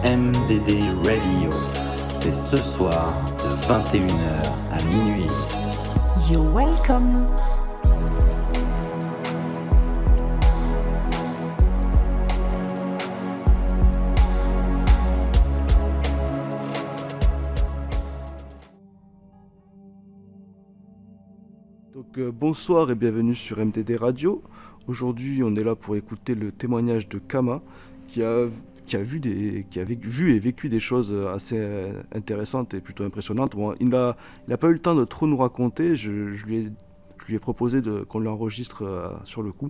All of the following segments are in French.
MDD Radio. C'est ce soir de 21h à minuit. You're welcome. Donc bonsoir et bienvenue sur MDD Radio. Aujourd'hui, on est là pour écouter le témoignage de Kama qui a vu et vécu des choses assez intéressantes et plutôt impressionnantes. Bon, il n'a pas eu le temps de trop nous raconter. Je lui ai proposé qu'on l'enregistre sur le coup.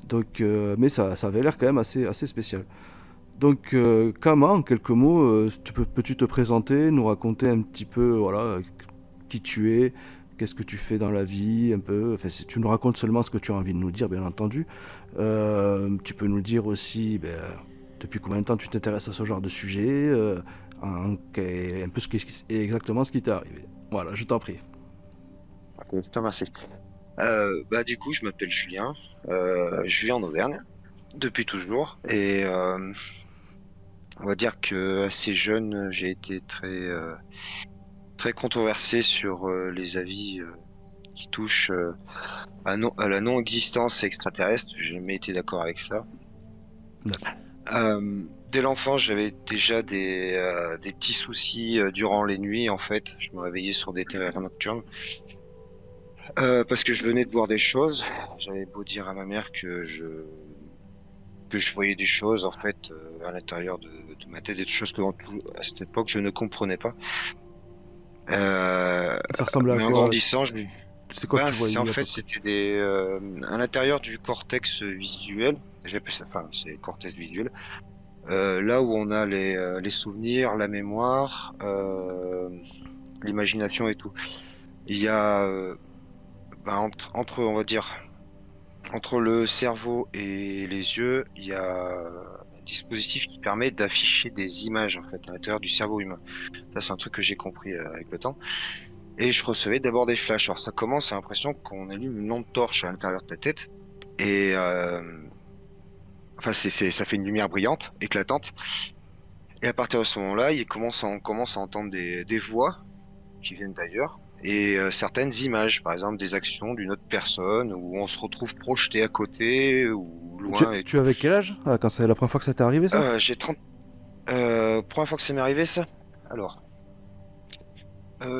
Donc, mais ça avait l'air quand même assez spécial. Donc Kama, en quelques mots, peux-tu te présenter, nous raconter un petit peu voilà, qui tu es, qu'est-ce que tu fais dans la vie, un peu. Enfin, si tu nous racontes seulement ce que tu as envie de nous dire, bien entendu. Tu peux nous dire aussi depuis combien de temps tu t'intéresses à ce genre de sujet, un peu exactement ce qui t'est arrivé. Voilà, je t'en prie. Ok, je te remercie. Du coup, je m'appelle Julien. Je vis en Auvergne depuis toujours. Et on va dire que assez jeune, j'ai été très controversé sur les avis qui touchent à la non-existence extraterrestre. J'ai jamais été d'accord avec ça. Dès l'enfance, j'avais déjà des petits soucis durant les nuits. En fait, je me réveillais sur des terreurs nocturnes. Parce que je venais de voir des choses. J'avais beau dire à ma mère que je voyais des choses en fait à l'intérieur de ma tête, des choses que à cette époque je ne comprenais pas. Ça ressemble à Mais en quoi? grandissant, C'est quoi que tu voyais en à peu fait près? c'était à l'intérieur du cortex visuel. J'appelle ça, enfin c'est le cortex visuel. Là où on a les souvenirs, la mémoire, l'imagination et tout. Il y a entre on va dire entre le cerveau et les yeux, il y a un dispositif qui permet d'afficher des images en fait à l'intérieur du cerveau humain. Ça, c'est un truc que j'ai compris avec le temps. Et je recevais d'abord des flashs. Alors ça commence à l'impression qu'on allume une lampe torche à l'intérieur de ta tête. Et ça fait une lumière brillante, éclatante. Et à partir de ce moment-là, on commence à entendre des voix qui viennent d'ailleurs. Et certaines images, par exemple des actions d'une autre personne, où on se retrouve projeté à côté ou loin et Tu tout. avais quel âge quand c'est la première fois que ça t'est arrivé ça? J'ai 30. Première fois que ça m'est arrivé ça? Alors,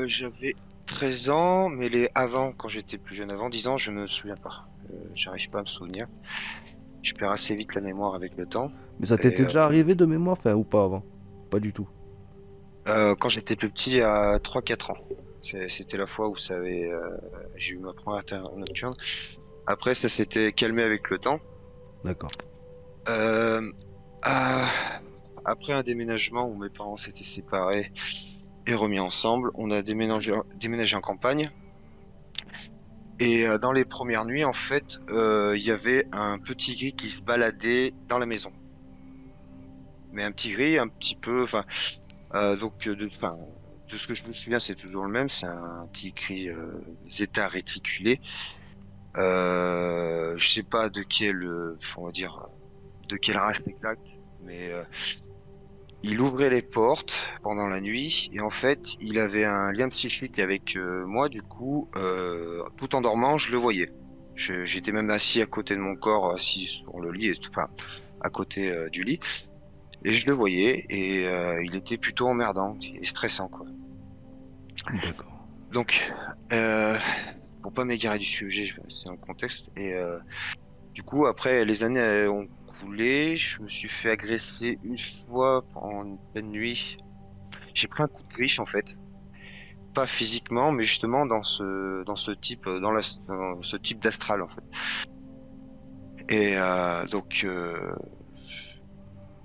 j'avais 13 ans, mais quand j'étais plus jeune, avant 10 ans, je me souviens pas. J'arrive pas à me souvenir. Je perds assez vite la mémoire avec le temps. Mais ça Et t'était déjà arrivé de mémoire, enfin, ou pas avant? Pas du tout. quand j'étais plus petit, à 3-4 ans. C'était la fois où j'ai eu ma première terreur nocturne. Après, ça s'était calmé avec le temps. D'accord. Euh, ah, Après un déménagement où mes parents s'étaient séparés et remis ensemble, on a déménagé en campagne. Et dans les premières nuits, en fait, il y avait un petit gris qui se baladait dans la maison. Mais un petit gris, un petit peu, enfin, de ce que je me souviens, c'est toujours le même. C'est un petit gris zeta réticulé. Je sais pas on va dire, de quelle race exacte, mais il ouvrait les portes pendant la nuit et en fait, il avait un lien psychique avec moi. Du coup, tout en dormant, je le voyais. J'étais même assis à côté de mon corps, assis sur le lit, enfin à côté du lit, et je le voyais et il était plutôt emmerdant et stressant, quoi. D'accord. Donc, pour pas m'égarer du sujet, c'est un contexte. Et du coup, après, les années ont coulé. Je me suis fait agresser une fois pendant une pleine nuit. J'ai pris un coup de griffe en fait, pas physiquement, mais justement dans ce type, dans ce type d'astral en fait. Et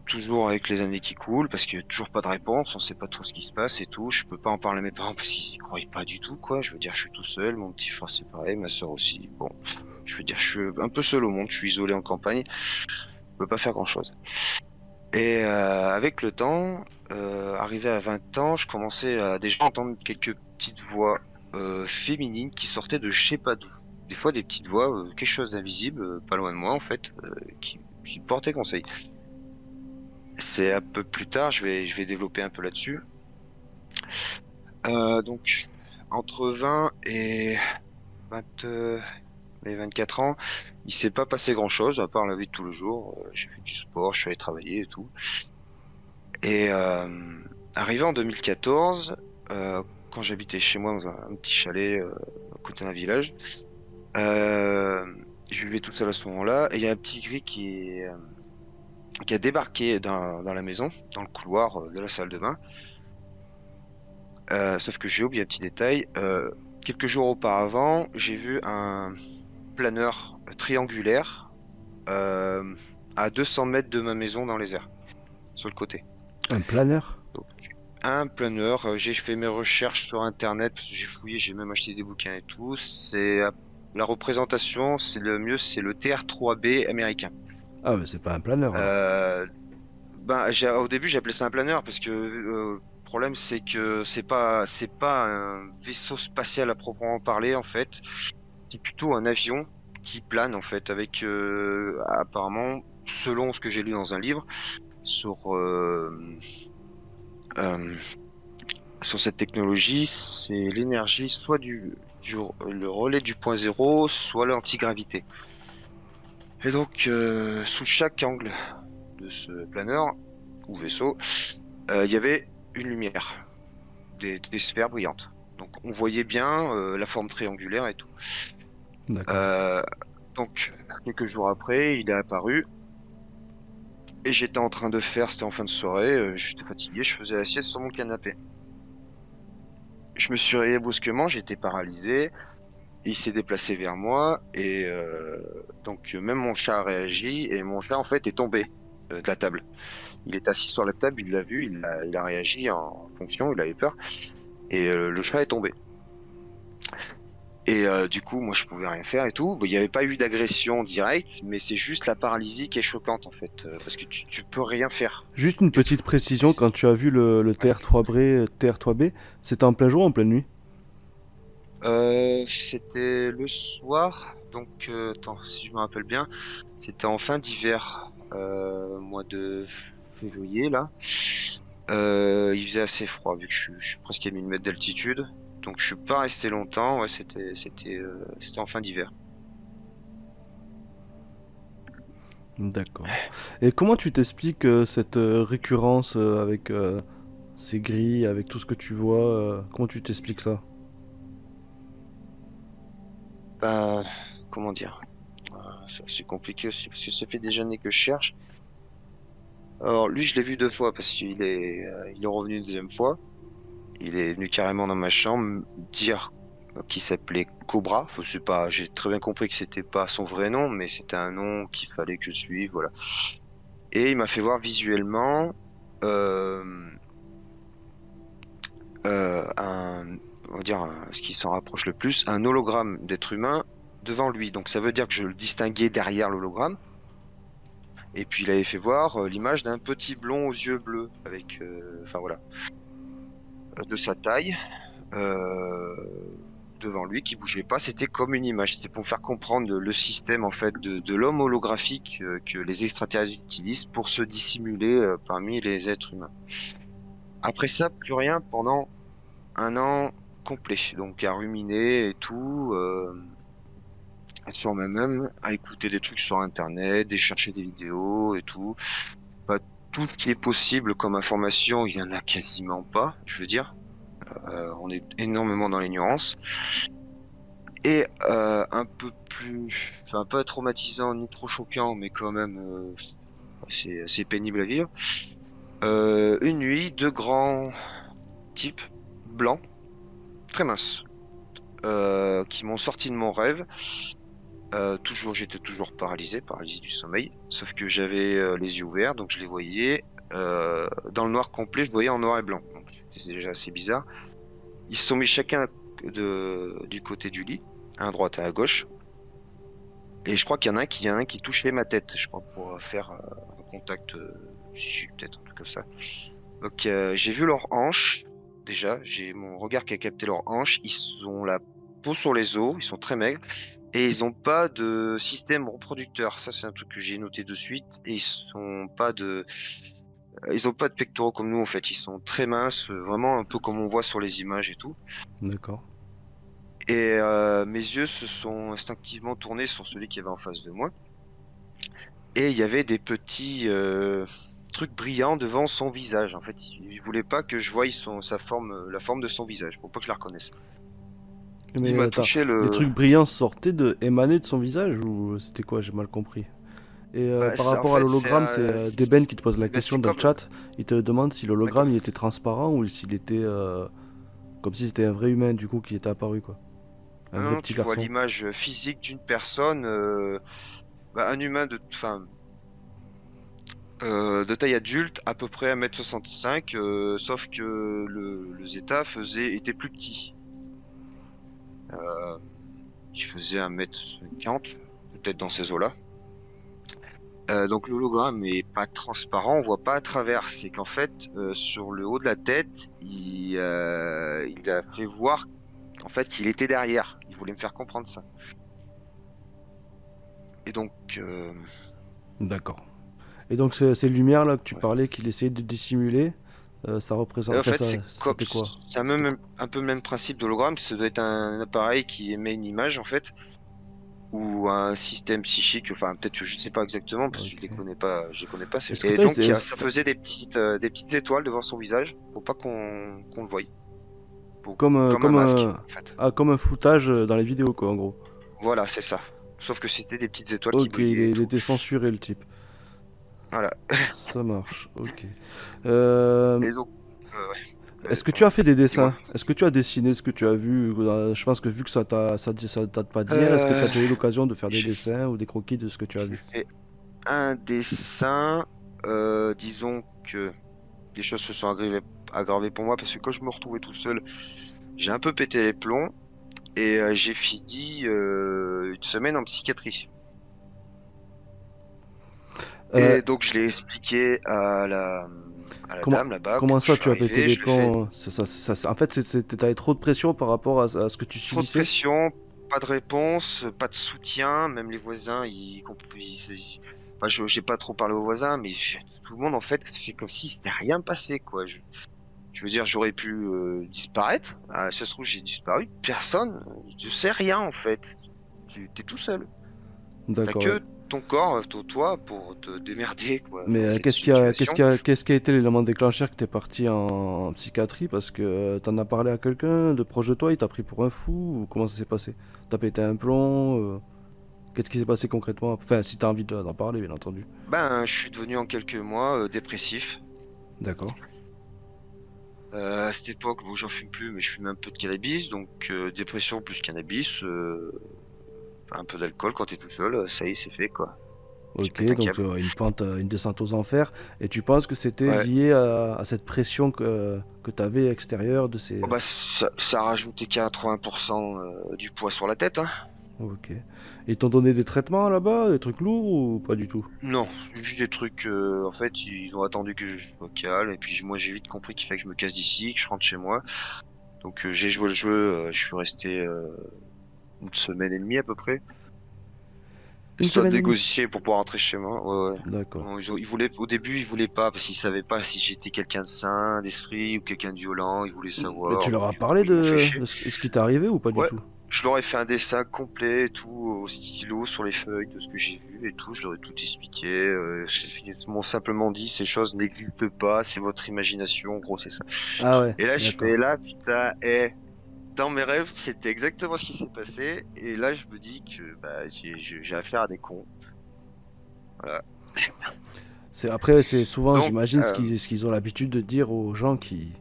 toujours avec les années qui coulent, parce qu'il y a toujours pas de réponse, on sait pas trop ce qui se passe et tout. Je peux pas en parler à mes parents parce qu'ils y croient pas du tout, quoi. Je veux dire, je suis tout seul, mon petit frère c'est pareil, ma soeur aussi. Bon, je veux dire, je suis un peu seul au monde, je suis isolé en campagne, je peux pas faire grand-chose. Et avec le temps, arrivé à 20 ans, je commençais à déjà entendre quelques petites voix féminines qui sortaient de je sais pas d'où. Des fois, des petites voix, quelque chose d'invisible, pas loin de moi en fait, qui portaient conseil. c'est un peu plus tard, je vais développer un peu là-dessus. Donc, entre 20 et 20, les 24 ans, il s'est pas passé grand-chose, à part la vie de tous les jours. J'ai fait du sport, je suis allé travailler et tout. Et arrivé en 2014, quand j'habitais chez moi dans un petit chalet à côté d'un village, euh, je vivais tout seul à ce moment-là, et il y a un petit gris qui a débarqué dans la maison, dans le couloir de la salle de bain. Sauf que j'ai oublié un petit détail. Quelques jours auparavant, j'ai vu un planeur triangulaire euh, à 200 mètres de ma maison dans les airs, sur le côté. Un planeur? Donc, un planeur, j'ai fait mes recherches sur Internet, parce que j'ai fouillé, j'ai même acheté des bouquins et tout. C'est la représentation, c'est le mieux, c'est le TR3B américain. Ah, mais c'est pas un planeur alors. Euh, au début, j'appelais ça un planeur parce que le problème, c'est que c'est pas un vaisseau spatial à proprement parler en fait. C'est plutôt un avion qui plane en fait avec apparemment, selon ce que j'ai lu dans un livre, sur euh, sur cette technologie, c'est l'énergie soit le relais du point zéro, soit l'antigravité. Et donc, sous chaque angle de ce planeur ou vaisseau, il y avait une lumière, des sphères brillantes. Donc, on voyait bien la forme triangulaire et tout. D'accord. Euh, donc, quelques jours après, il est apparu. Et j'étais en train de faire, c'était en fin de soirée, j'étais fatigué, je faisais la sieste sur mon canapé. Je me suis réveillé brusquement, j'étais paralysé, et il s'est déplacé vers moi, et donc même mon chat a réagi, et mon chat en fait est tombé de la table. Il est assis sur la table, il l'a vu, il a réagi en fonction, il avait peur, et le chat est tombé. Et du coup, moi, je pouvais rien faire et tout. Bon, il n'y avait pas eu d'agression directe, mais c'est juste la paralysie qui est choquante en fait, parce que tu peux rien faire Juste une du tout. petite précision, quand tu as vu le Ouais. TR3B, c'était en plein jour ou en pleine nuit? C'était le soir, donc attends, si je me rappelle bien, c'était en fin d'hiver, mois de février là. Il faisait assez froid vu que je suis presque à 1000 mètres d'altitude, donc je suis pas resté longtemps. Ouais, c'était en fin d'hiver. D'accord. Et comment tu t'expliques cette récurrence avec ces grilles, avec tout ce que tu vois comment tu t'expliques ça? Ben, comment dire? C'est compliqué aussi parce que ça fait des années que je cherche. Alors lui, je l'ai vu deux fois parce il est revenu une deuxième fois. Il est venu carrément dans ma chambre dire qu'il s'appelait Cobra. C'est pas, j'ai très bien compris que c'était pas son vrai nom, mais c'était un nom qu'il fallait que je suive, voilà. Et il m'a fait voir visuellement euh, on va dire, ce qui s'en rapproche le plus, un hologramme d'être humain devant lui. Donc ça veut dire que je le distinguais derrière l'hologramme. Et puis il avait fait voir l'image d'un petit blond aux yeux bleus, avec, enfin voilà, de sa taille, euh, devant lui, qui bougeait pas. C'était comme une image. C'était pour faire comprendre le système en fait de l'homme holographique que les extraterrestres utilisent pour se dissimuler parmi les êtres humains. Après ça, plus rien pendant un an complet. Donc à ruminer et tout, sur moi-même, à écouter des trucs sur Internet, à chercher des vidéos et tout. Bah, tout ce qui est possible comme information, il y en a quasiment pas, je veux dire. On est énormément dans l'ignorance. Et un peu plus, enfin pas traumatisant ni trop choquant, mais quand même c'est assez pénible à vivre. Une nuit, deux grands types blancs, très minces, qui m'ont sorti de mon rêve. J'étais toujours paralysé, paralysé du sommeil, sauf que j'avais les yeux ouverts, donc je les voyais. Dans le noir complet, je voyais en noir et blanc, donc c'était déjà assez bizarre. Ils se sont mis chacun du côté du lit, à droite et à gauche. Et je crois qu'il y en a un qui touchait ma tête, je crois, pour faire un contact psychique, peut-être, un truc comme ça. Donc j'ai vu leurs hanches, déjà, j'ai mon regard qui a capté leurs hanches. Ils ont la peau sur les os, ils sont très maigres. Et ils n'ont pas de système reproducteur. Ça, c'est un truc que j'ai noté de suite. Et ils sont pas Ils ont pas de pectoraux comme nous en fait, ils sont très minces, vraiment un peu comme on voit sur les images et tout. D'accord. Et mes yeux se sont instinctivement tournés sur celui qui avait en face de moi. Et il y avait des petits trucs brillants devant son visage. En fait, il voulait pas que je voie sa forme, la forme de son visage, pour pas que je la reconnaisse. Il Mais m'a attends, touché les le. trucs brillants émanaient de son visage ou c'était quoi? J'ai mal compris. Et Bah, par en rapport à fait, l'hologramme, c'est Deben qui te pose la bah, question c'est dans le comme. chat. Il te demande si D'accord. l'hologramme il était transparent ou s'il était comme si c'était un vrai humain du coup qui était apparu quoi. Un Ah vrai non, petit tu vois garçon. l'image physique d'une personne, bah, un humain de taille adulte, à peu près 1,65 m, sauf que le Zeta était plus petit. Euh, il faisait 1,40 m, peut-être dans ces eaux-là. Donc l'hologramme est pas transparent, on voit pas à travers. C'est qu'en fait, sur le haut de la tête, il a fait voir en fait qu'il était derrière. Il voulait me faire comprendre ça. Et donc, D'accord. Et donc ces lumières là que tu ouais. parlais qu'il essayait de dissimuler, ça représente. En Enfin fait, c'était quoi? c'est C'était quoi? un peu le même principe d'hologramme. Ça doit être un appareil qui émet une image en fait, ou un système psychique. Enfin, peut-être que je sais pas exactement parce que Ok. je les connais pas. Est-ce que Et t'as donc, été- ça faisait des petites étoiles devant son visage pour pas qu'on le voie. Comme un comme masque, un en fait. comme un floutage dans les vidéos quoi en gros. Voilà, c'est ça. Sauf que c'était des petites étoiles qui Ok, brillaient et il tout. était censuré le type. Voilà. Ça marche. Ok. Euh, Et donc, ouais. Est-ce que tu as fait des Dis-moi. dessins? Est-ce que tu as dessiné ce que tu as vu? Je pense que vu que ça date pas d'hier, est-ce que tu as Euh, déjà eu l'occasion de faire des j'ai dessins ou des croquis de ce que tu as j'ai vu? fait un dessin. Disons que les choses se sont aggravées pour moi parce que quand je me retrouvais tout seul, j'ai un peu pété les plombs et j'ai fini une semaine en psychiatrie. Euh, Et donc je l'ai expliqué à la comment, dame là-bas comment quand je ça suis tu as pété arrivé. les Je lui ai fait plombs? En fait, t'avais trop de pression par rapport à ce que tu trop de subissais? pression, pas de réponse, pas de soutien. Même les voisins, enfin, j'ai pas trop parlé aux voisins, mais tout le monde en fait fait comme si c'était rien passé quoi. Je veux dire, j'aurais pu disparaître. Ah, ça se trouve, j'ai disparu. Personne, je sais rien en fait. Tu t'es tout seul. T'as D'accord. que ton corps, toi, pour te démerder quoi Mais dans cette situation. qu'est-ce qui a été l'élément déclencheur que t'es parti en psychiatrie? Parce que t'en as parlé à quelqu'un de proche de toi, il t'a pris pour un fou ou comment ça s'est passé? T'as pété un plomb? Qu'est-ce qui s'est passé concrètement? Enfin, si t'as envie d'en parler, bien entendu. Ben, je suis devenu en quelques mois dépressif. D'accord. À cette époque, bon, j'en fume plus, mais je fume un peu de cannabis, donc dépression plus cannabis, un peu d'alcool quand t'es tout seul, ça y est, c'est fait quoi. Tu Ok, pètes un donc câble. une descente aux enfers. Et tu penses que c'était Ouais. lié à cette pression que t'avais extérieure de ces... Oh, bah, ça a rajouté 80% du poids sur la tête, hein. Ok. Et ils t'ont donné des traitements là-bas, des trucs lourds ou pas du tout? Non, juste des trucs. En fait, ils ont attendu que je sois calme, et puis moi j'ai vite compris qu'il fallait que je me casse d'ici, que je rentre chez moi. Donc j'ai joué le jeu, je suis resté une semaine et demie à peu près, Une histoire de semaine et demie? négocier pour pouvoir rentrer chez moi. Ouais, ouais. D'accord. Non, ils voulaient, au début, ils voulaient pas, parce qu'ils savaient pas si j'étais quelqu'un de sain, d'esprit, ou quelqu'un de violent, ils voulaient Mais tu savoir, leur donc as du coup, parlé ils m'ont fait chier. de ce qui t'est arrivé ou pas du Ouais, tout? je leur ai fait un dessin complet et tout, au stylo, sur les feuilles, de ce que j'ai vu et tout, je leur ai tout expliqué. Ils m'ont simplement dit, ces choses n'existent pas, c'est votre imagination, en gros, c'est ça. Ah ouais, Et là, je d'accord. fais là, putain, dans mes rêves, c'était exactement ce qui s'est passé, et là, je me dis que bah, j'ai affaire à des cons. Voilà. Après, c'est souvent, Donc, j'imagine, ce qu'ils ont l'habitude de dire aux gens qui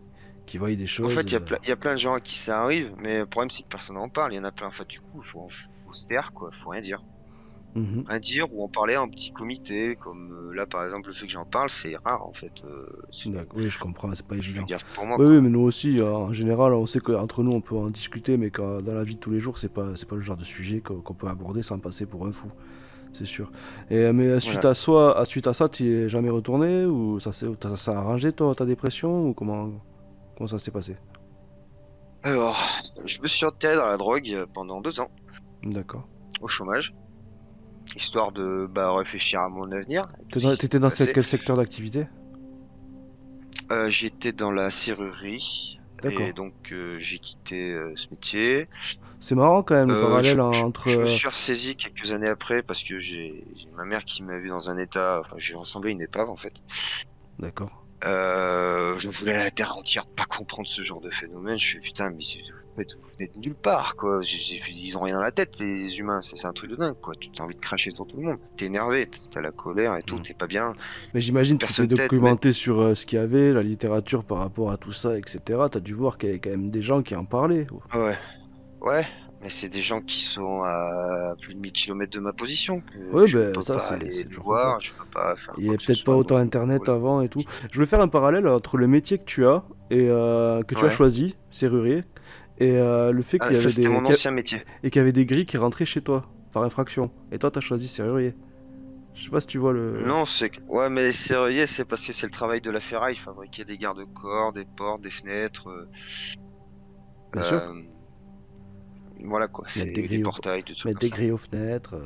voient des en choses. fait, il y a plein de gens à qui ça arrive, mais le problème, c'est que personne n'en parle. Il y en a plein. Enfin, du coup, faut se taire, quoi. Faut rien dire. Mhm. Rien dire ou en parler en petit comité, comme là, par exemple, le fait que j'en parle, c'est rare, en fait. D'accord. Oui, je comprends, c'est pas Je le évident. garde pour moi, Oui, oui, quoi. mais nous aussi, en général, on sait qu'entre nous, on peut en discuter, mais dans la vie de tous les jours, c'est pas le genre de sujet qu'on peut aborder sans passer pour un fou, c'est sûr. Mais Voilà. suite à ça, tu y es jamais retourné ou ça a arrangé ta dépression ou comment ça s'est passé? Alors, je me suis retiré dans la drogue pendant 2 ans, D'accord. au chômage, histoire de bah, réfléchir à mon avenir, et tout ce qui T'étais s'était dans passé. quel secteur d'activité? J'étais dans la serrurerie et D'accord. donc j'ai quitté ce métier. C'est marrant quand même le Euh, je, parallèle je- entre... je me suis ressaisi quelques années après parce que j'ai ma mère qui m'a vu dans un état, enfin j'ai ressemblé à une épave en fait. D'accord. Je voulais la terre entière pas comprendre ce genre de phénomène. Je fais putain, mais vous venez de nulle part, quoi. Ils ont rien à la tête, les humains. C'est un truc de dingue, quoi. Tu as envie de cracher sur tout le monde. T'es énervé, t'as la colère et tout, Mm. t'es pas bien. Mais j'imagine que tu t'es Personne t'aide, mais documenté sur ce qu'il y avait, la littérature par rapport à tout ça, etc. T'as dû voir qu'il y avait quand même des gens qui en parlaient. ouais, ouais. Mais c'est des gens qui sont à plus de 1000 kilomètres de ma position, que Oui, je ben peux ça, pas c'est aller les toujours comme ça. voir, je peux pas faire Il n'y quoi avait que ce peut-être pas soit. autant Donc, internet voilà. avant et tout. Je voulais faire un parallèle entre le métier que tu as et que tu as Ouais. choisi, serrurier, et le fait Ah, qu'il y ça avait c'était mon ancien métier. et qu'il y avait des grilles qui rentraient chez toi par infraction. Et toi, t'as choisi serrurier. Je sais pas si tu vois le. Non, ouais, mais les serruriers, c'est parce que c'est le travail de la ferraille, fabriquer des garde-corps, des portes, des fenêtres. Bien sûr, Euh, Voilà quoi, mettre des c'est des grilles, portails, des trucs mettre comme des ça. grilles aux fenêtres.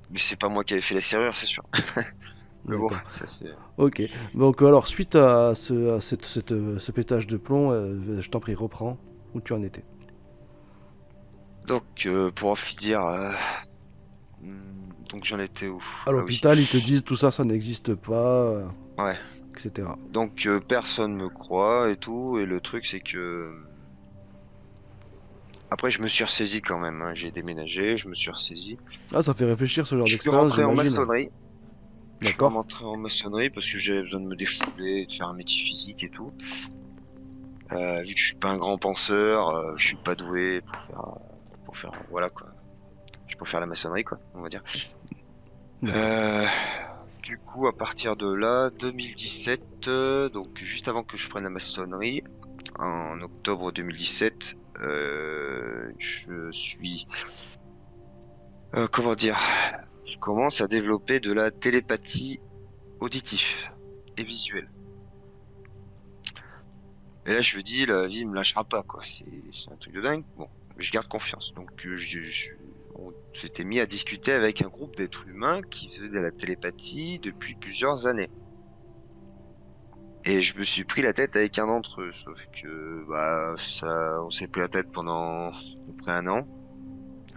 Mais c'est pas moi qui avais fait les serrures, c'est sûr. Mais bon, D'accord. ça c'est. Ok. Donc alors, suite à ce pétage de plomb, je t'en prie, reprends où tu en étais. Donc, pour en finir, donc j'en étais où? À Ah oui. l'hôpital, ils te disent tout ça, ça n'existe pas, Ouais. etc. Donc, personne me croit et tout. Et le truc, c'est que. Après, je me suis ressaisi quand même, hein. J'ai déménagé, je me suis ressaisi. Ah, ça fait réfléchir ce genre Je suis d'expérience, rentré en j'imagine. maçonnerie. Je suis D'accord. rentré en maçonnerie parce que j'avais besoin de me défouler, de faire un métier physique et tout. Vu que je suis pas un grand penseur, je suis pas doué pour faire, voilà quoi. Je peux faire la maçonnerie quoi, on va dire. D'accord. Euh, du coup, à partir de là, 2017, donc juste avant que je prenne la maçonnerie, en octobre 2017, je suis, comment dire, je commence à développer de la télépathie auditive et visuelle. Et là, je me dis, la vie me lâchera pas, quoi. C'est un truc de dingue. Bon, je garde confiance. Donc, on s'était mis à discuter avec un groupe d'êtres humains qui faisaient de la télépathie depuis plusieurs années. Et je me suis pris la tête avec un d'entre eux. Sauf que, bah, on s'est pris la tête pendant à peu près un an.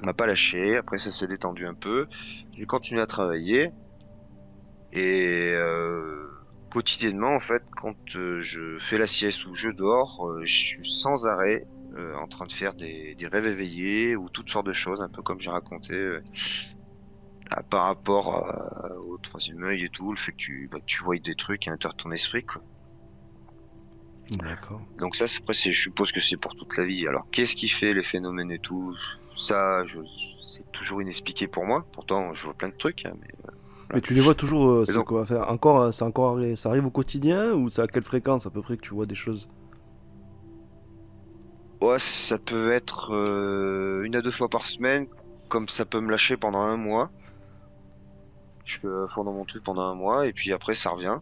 On m'a pas lâché. Après, ça s'est détendu un peu. J'ai continué à travailler. Et quotidiennement, en fait, quand je fais la sieste ou je dors, je suis sans arrêt en train de faire des rêves éveillés ou toutes sortes de choses, un peu comme j'ai raconté par rapport au troisième œil et tout, le fait que tu vois des trucs à l'intérieur de ton esprit, quoi. D'accord. Donc ça, après, je suppose que c'est pour toute la vie. Alors, qu'est-ce qui fait les phénomènes et tout? Ça, c'est toujours inexpliqué pour moi. Pourtant, je vois plein de trucs, hein, mais Mais voilà. tu les vois toujours, Mais c'est donc, quoi faire encore, c'est encore, ça arrive au quotidien ou c'est à quelle fréquence à peu près que tu vois des choses? ouais, ça peut être 1 à 2 fois par semaine, comme ça peut me lâcher pendant un mois. Je fais à fond dans mon truc pendant un mois et puis après ça revient.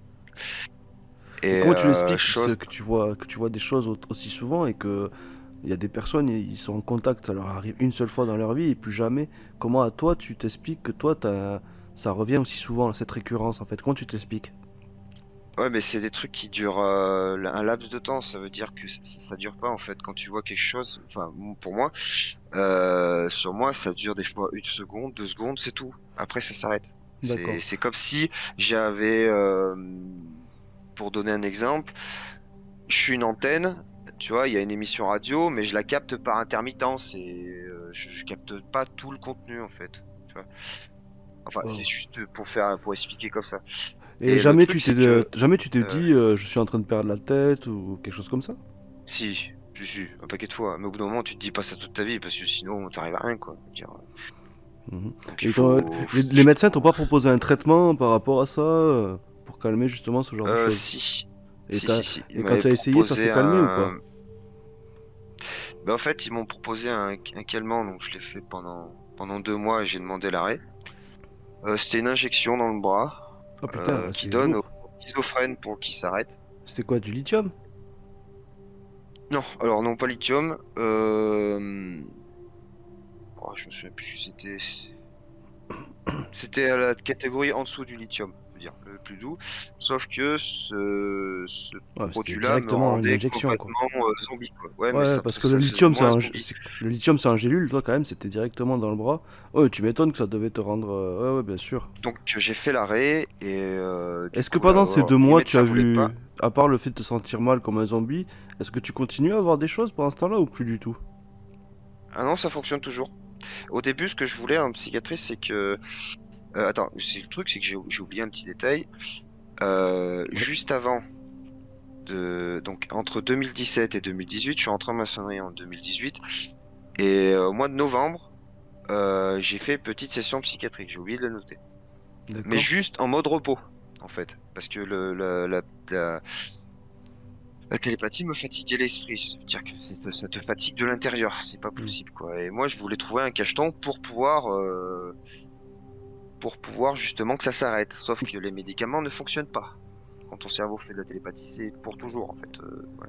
Et Et comment tu l'expliques chose, que tu vois des choses aussi souvent et que il y a des personnes, ils sont en contact, ça leur arrive une seule fois dans leur vie et plus jamais. Comment à toi tu t'expliques que toi ça revient aussi souvent cette récurrence en fait? Comment tu t'expliques? ouais, mais c'est des trucs qui durent un laps de temps. Ça veut dire que ça dure pas en fait. Quand tu vois quelque chose, enfin pour moi, sur moi, ça dure des fois 1 seconde, 2 secondes, c'est tout. Après ça s'arrête. C'est D'accord. c'est comme si j'avais, pour donner un exemple, je suis une antenne, tu vois, il y a une émission radio, mais je la capte par intermittence et je capte pas tout le contenu en fait. Tu vois. Enfin, c'est Wow. juste pour expliquer comme ça. Et Et le jamais truc, c'est que jamais tu t'es euh, dit je suis en train de perdre la tête ou quelque chose comme ça? si, je suis un paquet de fois, mais au bout d'un moment, tu te dis pas ça toute ta vie parce que sinon, t'arrives à rien quoi. Je veux dire, Mhm. donc il Et faut, les médecins t'ont pas proposé un traitement par rapport à ça pour calmer justement ce genre de choses? si, Et, si, si, si, ils et quand m'avaient tu as essayé, ça s'est proposé calmé ou pas? un. Ben, en fait, ils m'ont proposé un calmant, donc je l'ai fait pendant 2 mois et j'ai demandé l'arrêt. C'était une injection dans le bras Oh putain, qui c'est donne au lourd. schizophrène pour qu'il s'arrête. C'était quoi, du lithium? Non, alors non, pas lithium. Oh, je me souviens plus ce que c'était. C'était à la catégorie en dessous du lithium. veux dire, le plus doux. Sauf que ce Ouais, c'était produit-là me directement une rendait injection, quoi. complètement zombie, quoi. Ouais, mais Ouais, ça, parce que ça faisait de moi un zombie. le lithium c'est un gélule, toi quand même, c'était directement dans le bras. Ouais, tu m'étonnes que ça devait te rendre. Ouais, ouais, bien sûr. Donc j'ai fait l'arrêt et du Est-ce que coup là, pendant ces voilà, 2 mois, les tu médecins as voulaient pas. vu, à part le fait de te sentir mal comme un zombie, est-ce que tu continues à avoir des choses pendant ce temps-là ou plus du tout? Ah non, ça fonctionne toujours. Au début, ce que je voulais en psychiatrie, c'est que attends, c'est le truc, c'est que j'ai oublié un petit détail. Ouais. Juste avant donc entre 2017 et 2018, je suis rentré en maçonnerie en 2018 et au mois de novembre, j'ai fait petite session psychiatrique. J'ai oublié de le noter, mais D'accord. juste en mode repos en fait, parce que la, la télépathie me fatiguait l'esprit. Ça veut dire que ça te fatigue de l'intérieur, c'est pas Hmm. possible quoi. Et moi, je voulais trouver un cacheton pour pouvoir justement que ça s'arrête. Sauf que les médicaments ne fonctionnent pas. Quand ton cerveau fait de la télépathie, c'est pour toujours en fait. Ouais.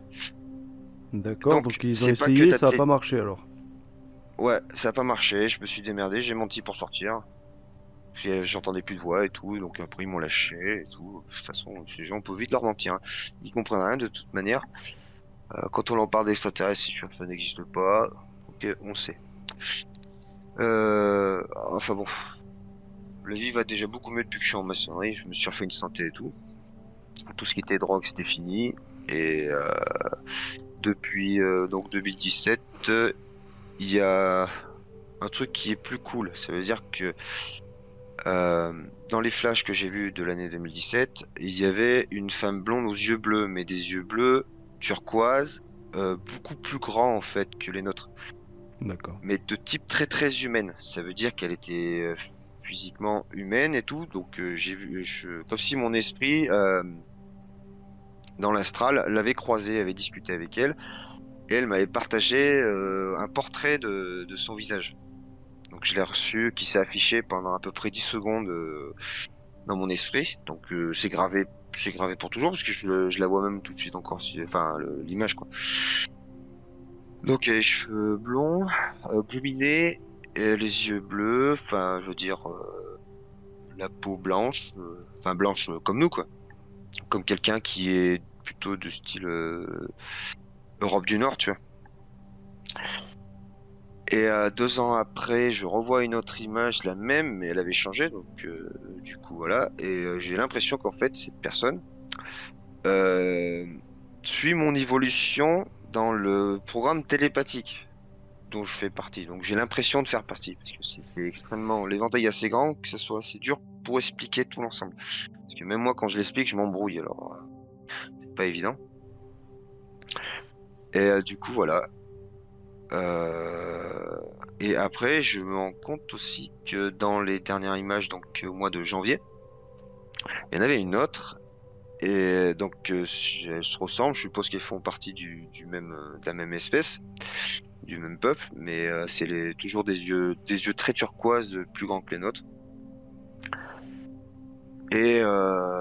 D'accord, Donc donc ils ont c'est pas que essayé, ta ça a pas télé... marché alors. Ouais, ça a pas marché. Je me suis démerdé, j'ai menti pour sortir. J'entendais plus de voix et tout, donc après ils m'ont lâché et tout. De toute façon, ces gens on peut vite leur mentir, hein. Ils comprennent rien de toute manière. Quand on leur parle d'extraterrestres, c'est sûr que ça n'existe pas. Ok, on sait. Enfin bon, la vie va déjà beaucoup mieux depuis que je suis en maçonnerie. Je me suis refait une santé et tout. Tout ce qui était drogue, c'était fini. Et depuis donc 2017, il y a un truc qui est plus cool. Ça veut dire que dans les flashs que j'ai vus de l'année 2017, il y avait une femme blonde aux yeux bleus, mais des yeux bleus turquoise, beaucoup plus grands en fait que les nôtres, D'accord. mais de type très très humaine. Ça veut dire qu'elle était physiquement humaine et tout. Donc j'ai vu, comme si mon esprit dans l'astral l'avait croisée, avait discuté avec elle, et elle m'avait partagé un portrait de son visage. Donc je l'ai reçu, qui s'est affiché pendant à peu près 10 secondes dans mon esprit. Donc c'est gravé pour toujours parce que je la vois même tout de suite encore, enfin l'image quoi. Donc les cheveux blonds, gominés, et les yeux bleus, enfin je veux dire la peau blanche, enfin blanche comme nous quoi, comme quelqu'un qui est plutôt de style Europe du Nord, tu vois. Et 2 ans après, je revois une autre image, la même, mais elle avait changé, donc du coup voilà. Et j'ai l'impression qu'en fait cette personne euh, suit mon évolution dans le programme télépathique dont je fais partie. Donc j'ai l'impression de faire partie, parce que c'est extrêmement... L'éventail est assez grand, que ce soit assez dur pour expliquer tout l'ensemble. Parce que même moi, quand je l'explique, je m'embrouille, alors c'est pas évident. Et du coup, voilà. Euh, Et après, je me rends compte aussi que dans les dernières images, donc au mois de janvier, il y en avait une autre. Et donc, elles se ressemblent. Je suppose qu'elles font partie du même, de la même espèce, du même peuple, mais toujours des yeux très turquoise, plus grands que les nôtres. Et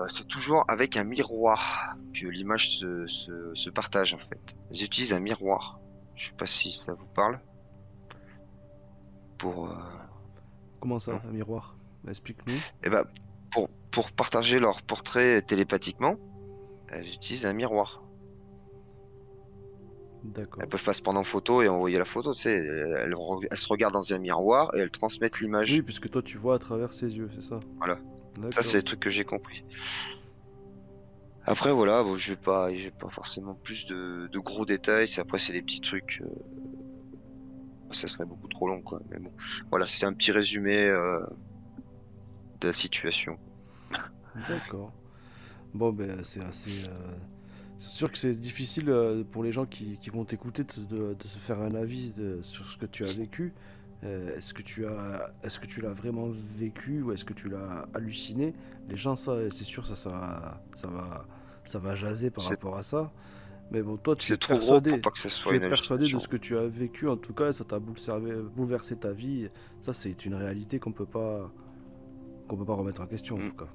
c'est toujours avec un miroir que l'image se partage en fait. Ils utilisent un miroir. Je sais pas si ça vous parle. Pour Comment ça, non. un miroir? Explique-nous. Et ben pour partager leur portrait télépathiquement, elles utilisent un miroir. Elles D'accord. peuvent pas se prendre en photo et envoyer la photo, tu sais. Elles se regardent dans un miroir et elles transmettent Oui, l'image. puisque toi tu vois à travers ses yeux, c'est ça. Voilà. Ça, c'est D'accord. le truc que j'ai compris. Après, voilà, bon, j'ai pas forcément plus de gros détails. Après, c'est des petits trucs. Ça serait beaucoup trop long, quoi. Mais bon, voilà, c'est un petit résumé de la situation. D'accord. Bon, ben c'est assez. C'est sûr que c'est difficile pour les gens qui vont t'écouter de se faire un avis sur ce que tu as vécu. Est-ce que tu l'as vraiment vécu ou est-ce que tu l'as halluciné? Les gens, ça, c'est sûr, ça va jaser par C'est rapport à ça. Mais bon, toi, c'est trop gros pour pas que ce tu soit es une persuadé de hallucination. ce que tu as vécu. En tout cas, ça t'a bouleversé ta vie. Ça, c'est une réalité qu'on peut pas remettre en question, en Mm, tout cas.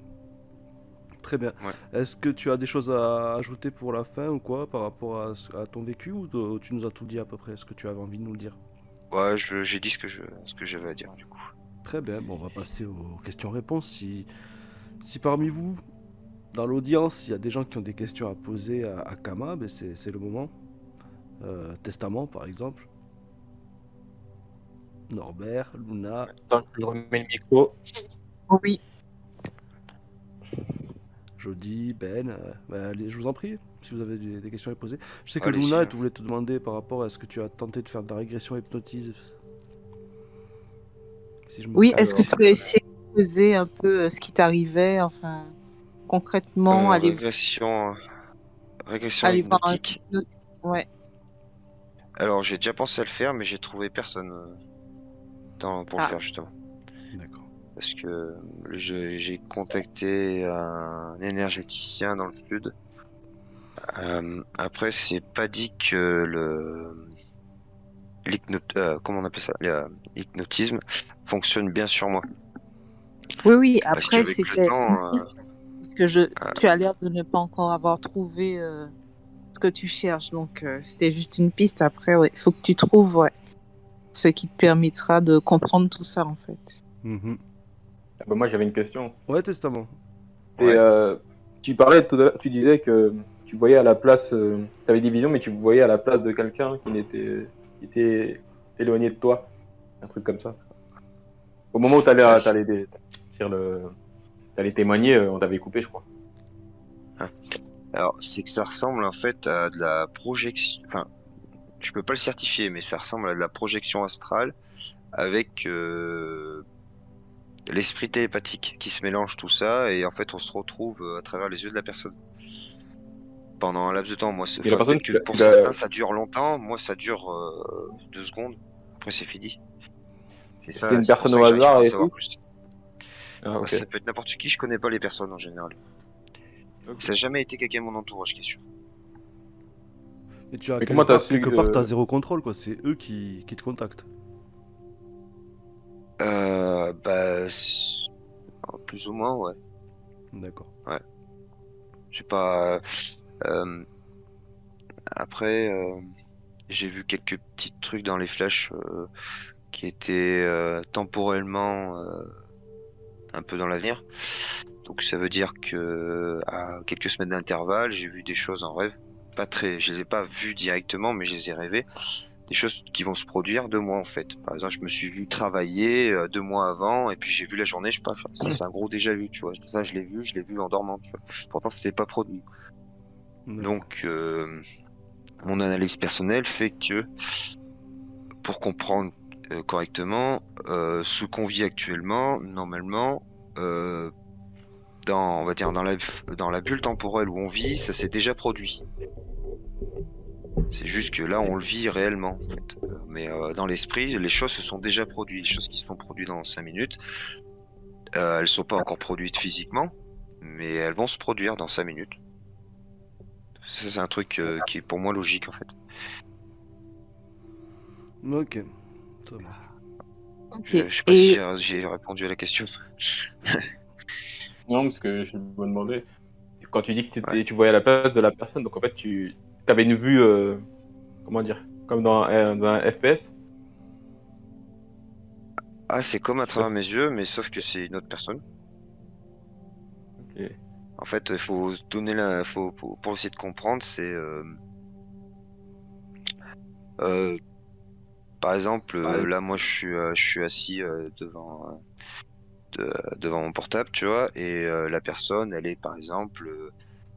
Très bien. ouais. Est-ce que tu as des choses à ajouter pour la fin ou quoi par rapport à ton vécu ou tu nous as tout dit à peu près ce que tu avais envie de nous le dire? Ouais, j'ai dit ce que j'avais à dire, du coup. Très bien, bon, on va passer aux questions-réponses Si parmi vous, dans l'audience, il y a des gens qui ont des questions à poser à Kama, ben c'est le moment. Testament, par exemple. Norbert, Luna. Attends, je remets le micro. Oui. Jody, Ben, allez, je vous en prie, si vous avez des questions à poser. Je sais que Allez-y, Luna, hein. elle voulait te demander par rapport à ce que tu as tenté de faire de la régression hypnotise. Si je me Oui, trompe est-ce que pas. tu as essayé de poser un peu ce qui t'arrivait, enfin, concrètement, Régression aller voir un hypnotique. hypnotiste? Ouais. Alors, j'ai déjà pensé à le faire, mais j'ai trouvé personne pour le Ah. faire, justement. D'accord. Parce que j'ai contacté un énergéticien dans le sud. Après, c'est pas dit que comment on appelle ça, l'hypnotisme fonctionne bien sur moi. Oui, Parce après, qu'avec le c'était temps, une piste, parce que tu as l'air de ne pas encore avoir trouvé ce que tu cherches, donc c'était juste une piste. Après, ouais, il faut que tu trouves ce qui te permettra de comprendre tout ça, en fait. Mhm. Ah bah, moi, j'avais une question. Ouais, Testament. Et Ouais. tu parlais tout à l'heure, tu disais que tu voyais à la place, tu avais des visions, mais tu voyais à la place de quelqu'un qui était éloigné de toi, un truc comme ça. Au moment où tu Bah, allais témoigner, on t'avait coupé, je crois. alors, c'est que ça ressemble en fait à de la projection. Enfin, je peux pas le certifier, mais ça ressemble à de la projection astrale avec l'esprit télépathique qui se mélange tout ça et en fait on se retrouve à travers les yeux de la personne pendant un laps de temps. Moi, Et la personne, peut-être que pour certains ça dure longtemps, moi ça dure 2 secondes. Après c'est fini. C'est c'était ça, une c'est pour personne ça au que j'arrive pas hasard à et savoir tout. plus. Ah, ok. Ça peut être n'importe qui, je connais pas les personnes en général. Ok. Ça n'a jamais été quelqu'un de mon entourage qui est sûr. Et tu as Mais comment t'as su quelque part, que... t'as zéro contrôle, quoi. C'est eux qui te contactent. Bah, plus ou moins, ouais. D'accord. Ouais. J'ai pas. euh, Après, j'ai vu quelques petits trucs dans les flashs qui étaient temporellement un peu dans l'avenir. Donc ça veut dire que à quelques semaines d'intervalle, j'ai vu des choses en rêve. Pas très, je les ai pas vues directement, mais je les ai rêvées. Des choses qui vont se produire 2 mois en fait. Par exemple, je me suis vu travailler 2 mois avant, et puis j'ai vu la journée, je sais pas, ça c'est un gros déjà vu, tu vois. Ça je l'ai vu en dormant, tu vois. Pourtant c'était pas produit. D'accord. Donc mon analyse personnelle fait que pour comprendre correctement ce qu'on vit actuellement, normalement, on va dire dans la bulle temporelle où on vit, ça s'est déjà produit. C'est juste que là, on le vit réellement, en fait. Mais dans l'esprit, les choses se sont déjà produites. Les choses qui se sont produites dans 5 minutes, elles sont pas encore produites physiquement, mais elles vont se produire dans 5 minutes. Ça, c'est un truc qui est pour moi logique, en fait. Ok. Ça marche. Ok. Je sais pas si j'ai répondu à la question. Non, parce que je me demandais, quand tu dis que Ouais. tu voyais à la place de la personne, donc en fait, tu avais une vue, comment dire, comme dans un FPS. Ah, c'est comme à Je sais pas travers si- mes yeux, mais sauf que c'est une autre personne. Ok. En fait, il faut donner pour essayer de comprendre, c'est euh, par exemple, là, moi, je suis assis devant mon portable, tu vois, et la personne, elle est par exemple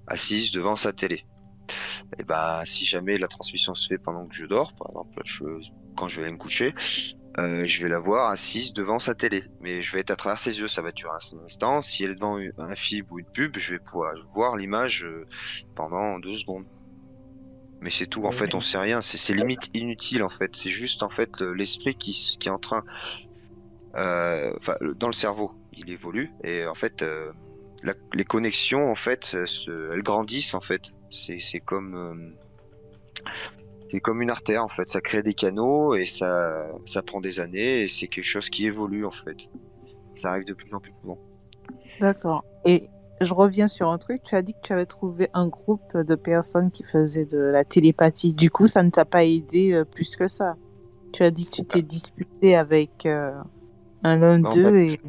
assise devant sa télé. Et bah, si jamais la transmission se fait pendant que je dors, par exemple, quand je vais aller me coucher, je vais la voir assise devant sa télé, mais je vais être à travers ses yeux, ça va durer un instant. Si elle est devant un film ou une pub, je vais pouvoir voir l'image pendant 2 secondes. Mais c'est tout, en fait, on sait rien, c'est limite inutile, en fait. C'est juste, en fait, l'esprit qui est en train, enfin, dans le cerveau, il évolue, et en fait, les connexions, en fait, elles grandissent, en fait. C'est comme une artère, en fait. Ça crée des canaux, et ça prend des années, et c'est quelque chose qui évolue, en fait. Ça arrive de plus en plus souvent. D'accord. Et je reviens sur un truc. Tu as dit que tu avais trouvé un groupe de personnes qui faisaient de la télépathie. Du coup, ça ne t'a pas aidé plus que ça. Tu as dit que tu t'es disputé avec l'un En d'eux fait, et...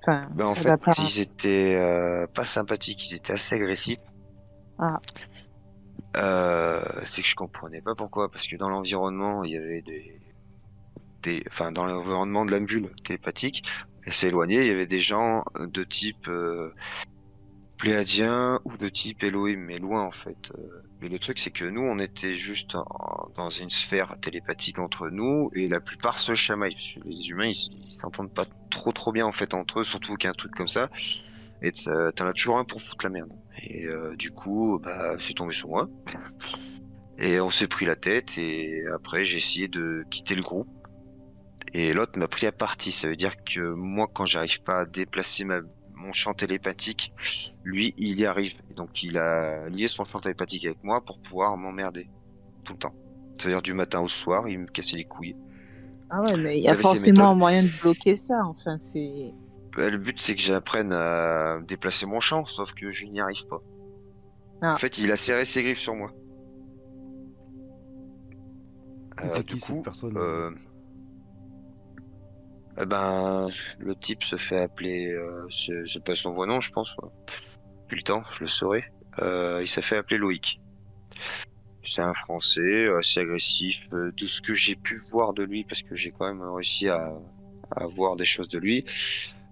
Enfin, Ben, en ça fait, doit pas. ils étaient pas sympathiques, ils étaient assez agressifs. Ah, C'est que je comprenais pas pourquoi, parce que dans l'environnement, il y avait enfin, dans l'environnement de la bulle télépathique, elle s'est éloignée, il y avait des gens de type pléadien ou de type Elohim, mais loin en fait. Mais le truc, c'est que nous, on était juste dans une sphère télépathique entre nous, et la plupart se chamaillent, parce que les humains, ils s'entendent pas trop bien en fait entre eux, surtout qu'un truc comme ça, et t'en as toujours un pour foutre la merde. Et du coup, bah, c'est tombé sur moi. Et on s'est pris la tête et après j'ai essayé de quitter le groupe et l'autre m'a pris à partie. Ça veut dire que moi quand j'arrive pas à déplacer mon champ télépathique, lui il y arrive. Et donc il a lié son champ télépathique avec moi pour pouvoir m'emmerder tout le temps. Ça veut dire du matin au soir, il me cassait les couilles. ah ouais, mais il y Il a avait ses forcément un méthodes. moyen de bloquer ça. Enfin, c'est. Bah, le but c'est que j'apprenne à déplacer mon champ, sauf que je n'y arrive pas. En Ah, fait, il a serré ses griffes sur moi. C'est Du qui cette coup, personne? eh ben, le type se fait appeler, c'est pas son vrai nom, je pense. Depuis le temps, je le saurais. Il s'est fait appeler Loïc. C'est un Français assez agressif. De ce que j'ai pu voir de lui, parce que j'ai quand même réussi à voir des choses de lui,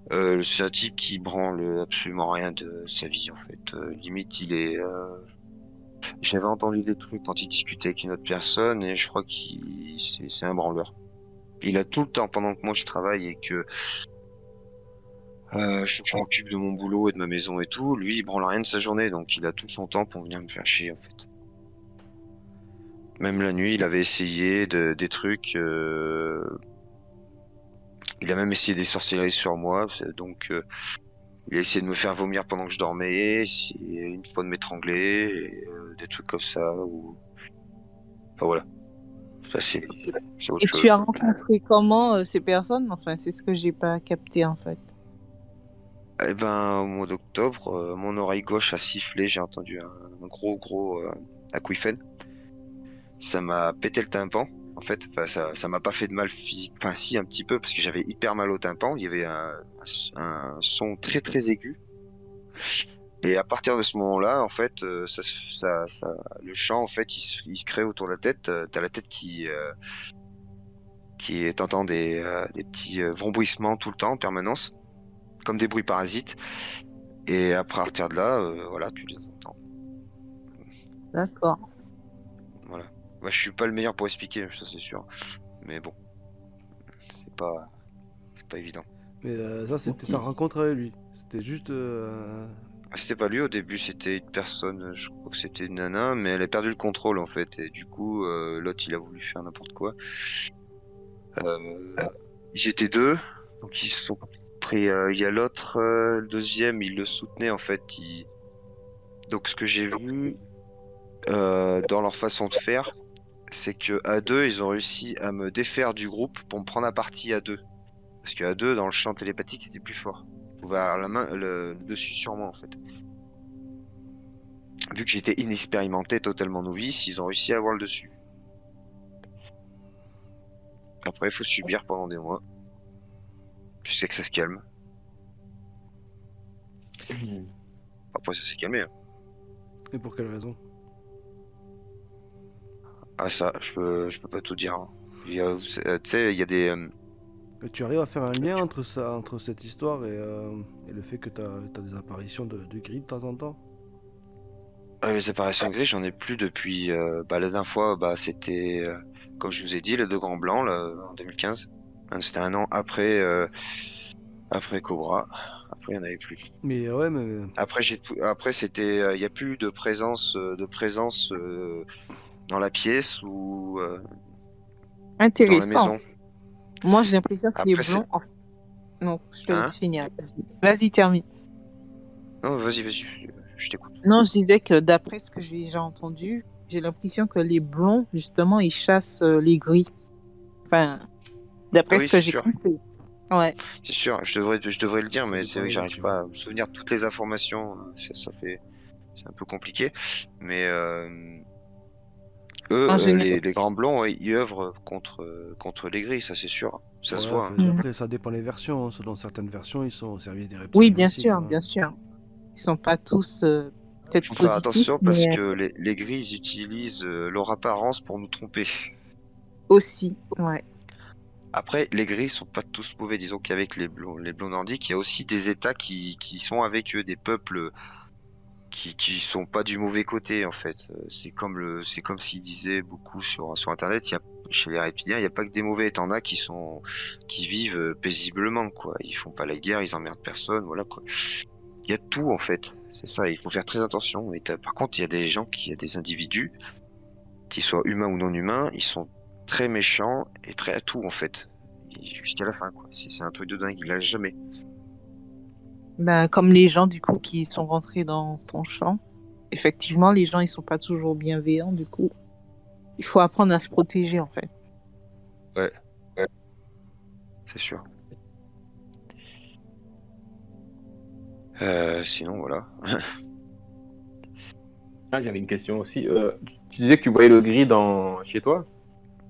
c'est un type qui branle absolument rien de sa vie en fait. Limite, il est. J'avais entendu des trucs quand il discutait avec une autre personne et je crois c'est un branleur. Il a tout le temps pendant que moi je travaille et que je m'occupe de mon boulot et de ma maison et tout. Lui, il branle rien de sa journée, donc il a tout son temps pour venir me faire chier, en fait. Même la nuit, il avait essayé des trucs. Il a même essayé des sorcelleries sur moi. Donc, il a essayé de me faire vomir pendant que je dormais, une fois de m'étrangler, et, des trucs comme ça. Enfin voilà, ça c'est autre et tu chose. as rencontré comment ces personnes? Enfin, c'est ce que j'ai pas capté en fait. Eh ben, au mois d'octobre, mon oreille gauche a sifflé. J'ai entendu un gros acouphène. Ça m'a pété le tympan. En fait, enfin, ça m'a pas fait de mal physique. Enfin, si, un petit peu, parce que j'avais hyper mal au tympan. Il y avait un son très aigu. Et à partir de ce moment-là, en fait, le chant, en fait, il se crée autour de la tête. T'as la tête t'entends des petits vrombissements tout le temps, en permanence, comme des bruits parasites. Et à partir de là, voilà, tu les entends. D'accord. Voilà. Moi, je suis pas le meilleur pour expliquer, ça c'est sûr. Mais bon, c'est pas, c'est pas évident. Mais ça, c'était Ok. ta rencontre avec lui. C'était juste. Ah, c'était pas lui au début, c'était une personne, je crois que c'était une nana, mais elle a perdu le contrôle en fait, et du coup, l'autre il a voulu faire n'importe quoi. Euh, Ils étaient deux, donc ils se sont pris. Il y a l'autre, le deuxième, il le soutenait en fait. Donc ce que j'ai vu dans leur façon de faire, c'est que à deux, ils ont réussi à me défaire du groupe pour me prendre à partie à deux. Parce qu'à deux, dans le champ télépathique, c'était plus fort. On pouvait avoir la main, le dessus sur moi en fait. Vu que j'étais inexpérimenté, totalement novice, ils ont réussi à avoir le dessus. Après, il faut subir pendant des mois. Tu sais que ça se calme. Après, ça s'est calmé, hein. Et pour quelle raison? Ah ça, je peux pas tout dire, hein. Tu sais, il y a des... Et tu arrives à faire un lien entre ça, entre cette histoire et le fait que tu as des apparitions de gris de temps en temps? Les apparitions grises, j'en ai plus depuis... la dernière fois, c'était, comme je vous ai dit, les deux grands blancs, là, en 2015. C'était un an après Cobra. Après, il n'y en avait plus. Mais ouais, mais. Après, c'était... Il n'y a plus de présence dans la pièce ou dans la Intéressant. maison. Moi, j'ai l'impression que les Après, c'est... blonds. Non, je te Hein? laisse finir. Vas-y, vas-y, termine. Non, vas-y, je t'écoute. Non, je disais que d'après ce que j'ai déjà entendu, j'ai l'impression que les blonds, justement, ils chassent les gris. Enfin, Ah d'après oui, ce que c'est j'ai sûr. compris. Ouais. C'est sûr, je devrais le dire, Ça mais c'est vrai que m'étonnerait que j'arrive tu pas à me souvenir de toutes les informations. C'est un peu compliqué. Mais eux, En général. les grands blancs, ouais, ils œuvrent contre les gris, ça c'est sûr. Ça se Ouais, voit, hein. après, ça dépend des versions, hein. Selon certaines versions, ils sont au service des Oui, reptiliens bien aussi, sûr, quoi. bien sûr. Ils sont pas tous peut-être Faut faire positifs, attention parce mais que les gris, ils utilisent leur apparence pour nous tromper. aussi, ouais. Après, les gris sont pas tous mauvais. Disons qu'avec les blonds nordiques, il y a aussi des États qui sont avec eux, des peuples qui sont pas du mauvais côté en fait. C'est comme s'ils disaient beaucoup sur Internet. Chez les reptiliens, il y a pas que des mauvais. T'en as qui vivent paisiblement quoi. Ils font pas la guerre, ils emmerdent personne, voilà quoi. Il y a tout en fait. C'est ça. Il faut faire très attention. Par contre, il y a des individus, qu'ils soient humains ou non humains, ils sont très méchants et prêts à tout en fait. Jusqu'à la fin quoi. C'est un truc de dingue. Ils lâchent jamais. Ben, comme les gens du coup qui sont rentrés dans ton champ. Effectivement, les gens ils sont pas toujours bienveillants du coup. Il faut apprendre à se protéger en fait. Ouais, ouais, c'est sûr. Sinon voilà. Ah, j'avais une question aussi. Tu disais que tu voyais le gris chez toi,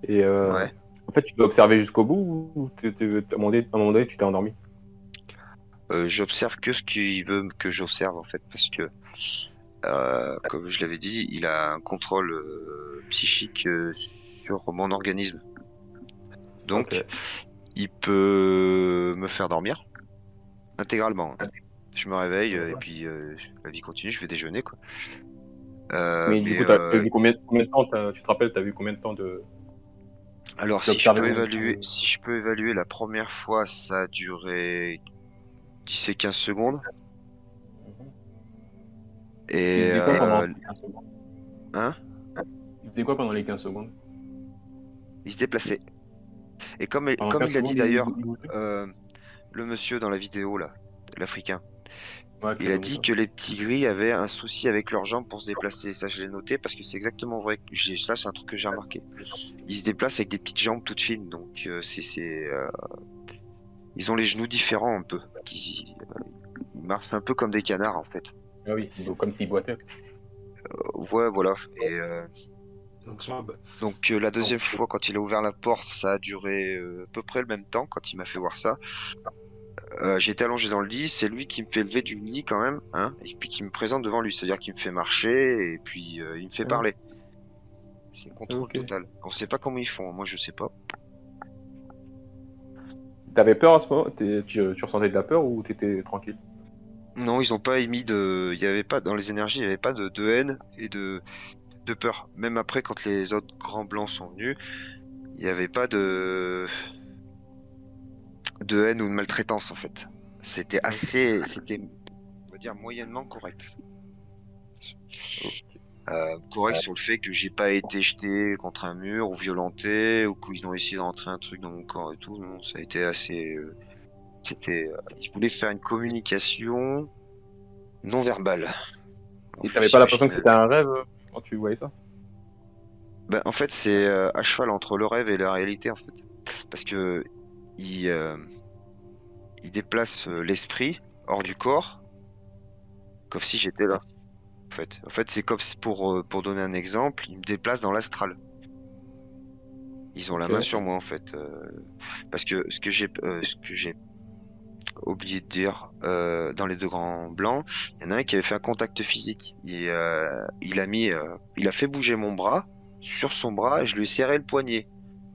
et Ouais. en fait, tu l'as observé jusqu'au bout, ou à un moment donné, tu t'es endormi? J'observe que ce qu'il veut que j'observe en fait parce que comme je l'avais dit, il a un contrôle psychique sur mon organisme. Donc, Ok. il peut me faire dormir intégralement, hein. Je me réveille et puis la vie continue, je vais déjeuner quoi. Mais du Mais coup, t'as vu combien de temps, tu te rappelles, t'as vu combien de temps alors t'as observé combien de temps si je peux évaluer la première fois, ça a duré 10 et 15 secondes Mhm. Il et faisait quoi pendant les 15 secondes? hein, Il faisait quoi pendant les 15 secondes? il se déplaçait. Et Pendant comme 15 il a dit secondes, d'ailleurs, il bougeait? euh, le monsieur dans la vidéo là, l'Africain, Ouais, il a Clément dit Moussa. que les petits gris avaient un souci avec leurs jambes pour se déplacer. Ça, je l'ai noté parce que c'est exactement vrai. Ça, c'est un truc que j'ai remarqué. Ils se déplacent avec des petites jambes toutes fines, donc ils ont les genoux différents un peu. Ils marchent un peu comme des canards en fait. Ah oui, donc comme s'il boitait. Ouais, voilà. Et donc la deuxième fois, quand il a ouvert la porte, ça a duré à peu près le même temps quand il m'a fait voir ça. J'étais allongé dans le lit, c'est lui qui me fait lever du lit quand même, hein, et puis qui me présente devant lui, c'est-à-dire qu'il me fait marcher et puis il me fait Ah, parler. C'est contrôle ok. total. On sait pas comment ils font, hein. Moi je sais pas. T'avais peur à ce moment? Tu ressentais de la peur ou t'étais tranquille? Non, ils ont pas émis il y avait pas dans les énergies, il y avait pas de haine et de peur. Même après, quand les autres grands blancs sont venus, il y avait pas de haine ou de maltraitance en fait. C'était, on va dire, moyennement correct. Correct sur le fait que j'ai pas été jeté contre un mur ou violenté ou qu'ils ont essayé d'entrer un truc dans mon corps et tout. Non, ça a été assez. Ils voulaient faire une communication non verbale. Et Donc, t'avais pas l'impression que j'imagine. c'était un rêve quand tu voyais ça? Ben, en fait, c'est à cheval entre le rêve et la réalité en fait, parce que il, euh, il déplace l'esprit hors du corps, comme si j'étais là. En fait, c'est comme pour donner un exemple, il me déplace dans l'astral. Ils ont la Ok. main sur moi en fait, parce que ce que j'ai oublié de dire dans les deux grands blancs, il y en a un qui avait fait un contact physique. Il a fait bouger mon bras sur son bras et je lui ai serré le poignet.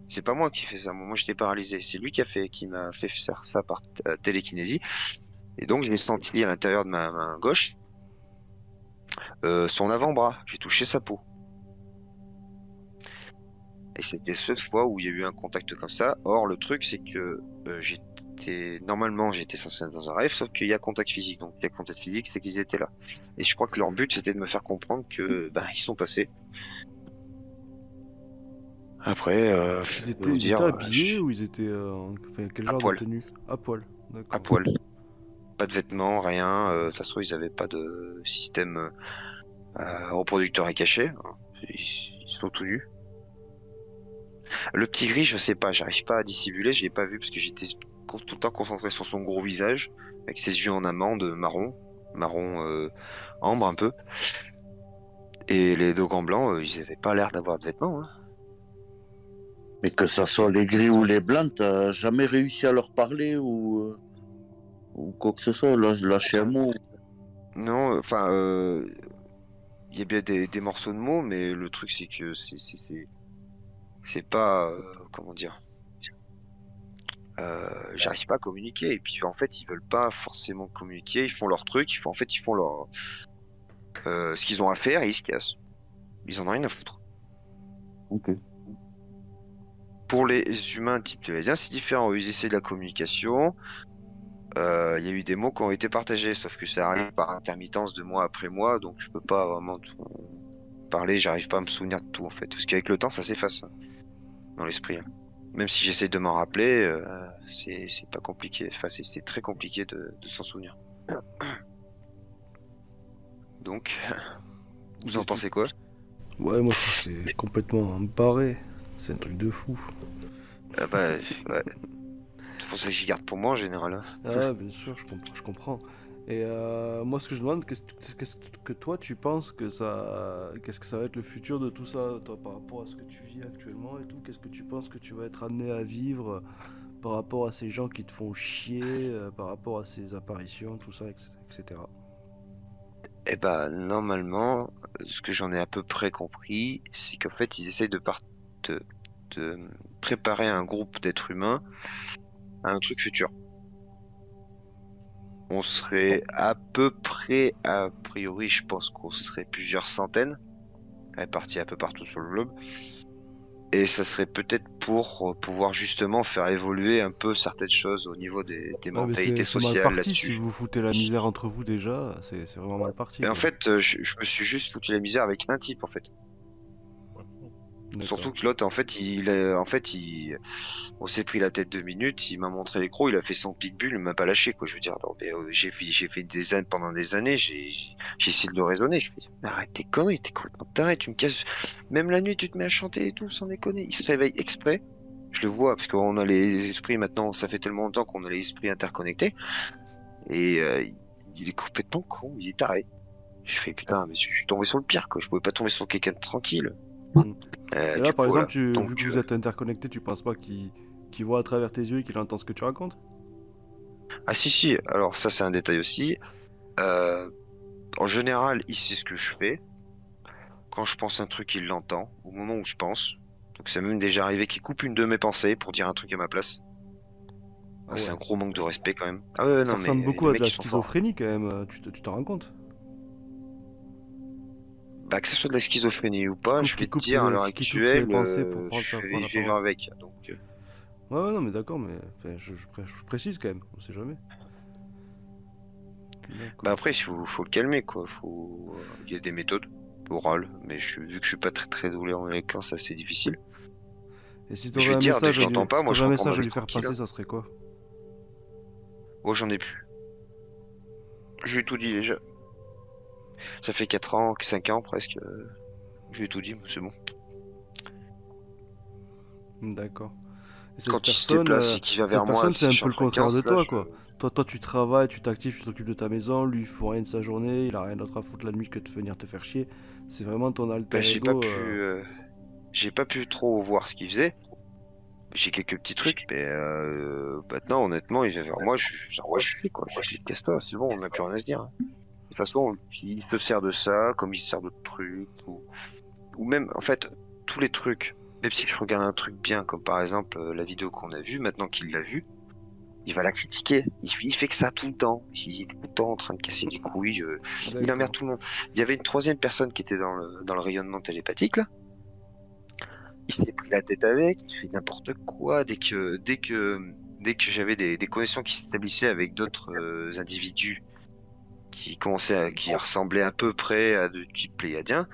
C'est pas moi qui fais ça, moi j'étais paralysé. C'est lui qui m'a fait faire ça par télékinésie. Et donc j'ai senti à l'intérieur de ma main gauche son avant-bras. J'ai touché sa peau. Et c'était cette fois où il y a eu un contact comme ça. Or, le truc, c'est que normalement, j'étais censé être dans un rêve, sauf qu'il y a contact physique. Donc, il y a contact physique, c'est qu'ils étaient là. Et je crois que leur but, c'était de me faire comprendre que, ben, ils sont passés. Après, je peux vous Ils dire, étaient habillés ou ils étaient enfin, quel à genre de poil, tenue? À poil, à d'accord. poil. Pas de vêtements, rien. De toute façon, ils avaient pas de système reproducteur et caché. Ils sont tout nus. Le petit gris, je sais pas, j'arrive pas à dissimuler, je l'ai pas vu parce que j'étais tout le temps concentré sur son gros visage, avec ses yeux en amande marron, ambre un peu. Et les deux gants blancs, ils avaient pas l'air d'avoir de vêtements. Hein. Mais que ça soit les gris ou les blancs, t'as jamais réussi à leur parler ou quoi que ce soit, lâcher un mot. Non, enfin, il y a bien des morceaux de mots, mais le truc c'est que c'est pas comment dire. J'arrive pas à communiquer et puis en fait ils veulent pas forcément communiquer, ils font leur truc, ils font leur ce qu'ils ont à faire et ils se cassent. Ils en ont rien à foutre. Ok. Pour les humains type théodien, c'est différent. Ils essaient de la communication. Il y a eu des mots qui ont été partagés, sauf que ça arrive par intermittence de mois après mois, donc je peux pas vraiment parler, j'arrive pas à me souvenir de tout en fait. Parce qu'avec le temps, ça s'efface hein, dans l'esprit. Hein. Même si j'essaie de m'en rappeler, c'est pas compliqué. Enfin, c'est très compliqué de s'en souvenir. Donc, vous en pensez quoi? Ouais, moi je trouve que c'est complètement barré. C'est un truc de fou. Ah bah, ouais. C'est pour ça que j'y garde pour moi en général. Hein. Ah, bien sûr, je comprends. Et moi, ce que je demande, qu'est-ce que toi tu penses que ça, qu'est-ce que ça va être le futur de tout ça, toi, par rapport à ce que tu vis actuellement et tout, qu'est-ce que tu penses que tu vas être amené à vivre par rapport à ces gens qui te font chier, par rapport à ces apparitions, tout ça, etc. Eh bah, normalement, ce que j'en ai à peu près compris, c'est qu'en fait, ils essayent de préparer un groupe d'êtres humains à un truc futur. On serait à peu près, a priori, je pense qu'on serait plusieurs centaines, répartis un peu partout sur le globe. Et ça serait peut-être pour pouvoir justement faire évoluer un peu certaines choses au niveau des Ouais, mais mentalités c'est mal sociales parti si là-dessus. vous foutez la misère entre vous déjà, c'est vraiment mal parti Et en quoi. fait, je me suis juste foutu la misère avec un type en fait. D'accord. Surtout que l'autre, on s'est pris la tête 2 minutes, il m'a montré l'écran, il a fait son pitbull, il m'a pas lâché, quoi. Je veux dire, non, mais, j'ai fait des années, pendant des années, j'ai essayé de le raisonner. Je fais, mais arrête tes conneries, t'es complètement taré, tu me casses. Même la nuit, tu te mets à chanter et tout, sans déconner. Il se réveille exprès. Je le vois, parce qu'on a les esprits maintenant, ça fait tellement longtemps qu'on a les esprits interconnectés. Et il est complètement con, il est taré. Je fais, putain, mais je suis tombé sur le pire, quoi. Je pouvais pas tomber sur quelqu'un de tranquille. Mm. Et là, Du par coup, exemple, voilà. Donc, vu que vous êtes interconnectés, tu penses pas qu'il voit à travers tes yeux et qu'il entend ce que tu racontes? ah si, alors ça c'est un détail aussi. Euh, En général, il sait ce que je fais. Quand je pense un truc, il l'entend au moment où je pense. Donc c'est même déjà arrivé qu'il coupe une de mes pensées pour dire un truc à ma place. Ah C'est ouais. un gros manque de respect quand même. Ah ouais, Ça non ressemble mais beaucoup les à de mecs la ils sont forts. schizophrénie quand même, tu t'en rends compte? Bah que ce soit de la schizophrénie ou pas, je vais Qui te dire à l'heure qui coupe tes actuelle, pensées pour je prendre vais la vivre parole. avec. Donc Ouais, ouais, non, mais d'accord, mais enfin, je précise quand même, on sait jamais. bah D'accord. après faut le calmer quoi. Il y a des méthodes orales, mais vu que je suis pas très doué en éloquence, c'est assez difficile. Et si Mais je vais t'aurais un te dire, dès que message je l'entends pas, si moi je t'aurais un reprends ma message à vie lui faire tranquille. passer, Hein. ça serait quoi? Oh j'en ai plus. Je lui ai tout dit déjà. Ça fait 4 ans, 5 ans presque. Je lui ai tout dit, c'est bon. D'accord. Et Quand il se déplace et qu'il va vers moi, c'est si un je suis peu en le contraire de fréquence, là, toi, quoi. Toi, tu travailles, tu t'actives, tu t'occupes de ta maison, lui, il faut rien de sa journée, il a rien d'autre à foutre la nuit que de venir te faire chier. C'est vraiment ton bah, alter ego. j'ai pas pu trop voir ce qu'il faisait. J'ai quelques petits trucs, mais maintenant, honnêtement, il vient vers moi, je suis quoi. Je dis, casse-toi, c'est bon, on n'a plus rien à se dire. Hein. De toute façon, il se sert de ça, comme il se sert d'autres trucs, ou même, en fait, tous les trucs. Même si je regarde un truc bien, comme par exemple la vidéo qu'on a vue, maintenant qu'il l'a vue, il va la critiquer. Il fait que ça tout le temps. Il est tout le temps en train de casser les couilles. Il D'accord. emmerde tout le monde. Il y avait une troisième personne qui était dans le rayonnement télépathique, là. Il s'est pris la tête avec, il fait n'importe quoi. Dès que j'avais des connexions qui s'établissaient avec d'autres individus qui ressemblaient à peu près à de type pléiadien,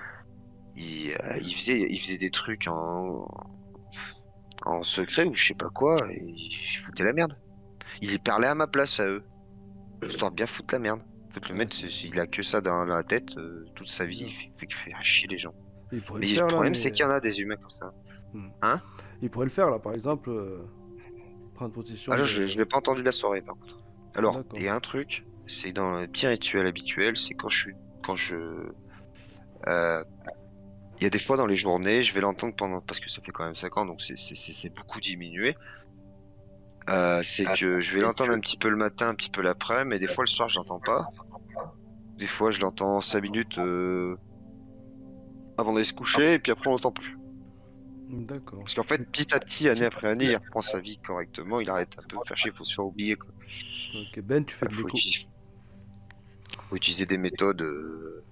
il faisait des trucs en secret ou je sais pas quoi, et il foutait la merde. Il parlait à ma place à eux, histoire de bien foutre la merde. En fait, le mec, il a que ça dans la tête toute sa vie, il fait chier les gens. Il pourrait Mais le le faire là, problème, mais. c'est qu'il y en a des humains comme ça. Hmm. Hein? Il pourrait le faire là, par exemple, prendre possession Ah là, de. je l'ai pas entendu de la soirée, par contre. Alors, D'accord. il y a un truc, c'est dans le petit rituel habituel, c'est quand je Il y a des fois dans les journées, je vais l'entendre parce que ça fait quand même 5 ans, donc c'est beaucoup diminué. C'est que je vais l'entendre un petit peu le matin, un petit peu l'après, mais des fois le soir je l'entends pas. Des fois je l'entends 5 minutes avant d'aller se coucher, et puis après on l'entend plus. D'accord. Parce qu'en fait, petit à petit, année après année, il reprend sa vie correctement, il arrête un peu de faire chier, il faut se faire oublier, quoi. Ok, Ben, tu fais de Faut l'écho. utiliser des méthodes, de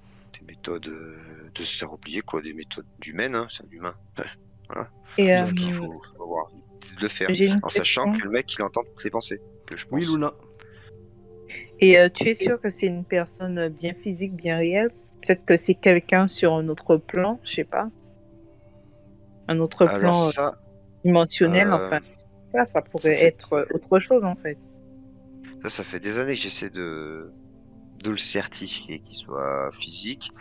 se faire oublier, quoi, des méthodes humaines, hein, c'est un humain. Voilà. Et Sauf qu'il faut avoir l'idée de le faire, j'ai une en sachant question. que le mec, il entend toutes les pensées, que je pense. Oui, Luna. Et tu es sûr que c'est une personne bien physique, bien réelle? Peut-être que c'est quelqu'un sur un autre plan, je sais pas. Un autre Alors plan ça, dimensionnel, euh, enfin. Ça pourrait fait- être autre chose, en fait. ça fait des années que j'essaie de le certifier, qu'il soit physique.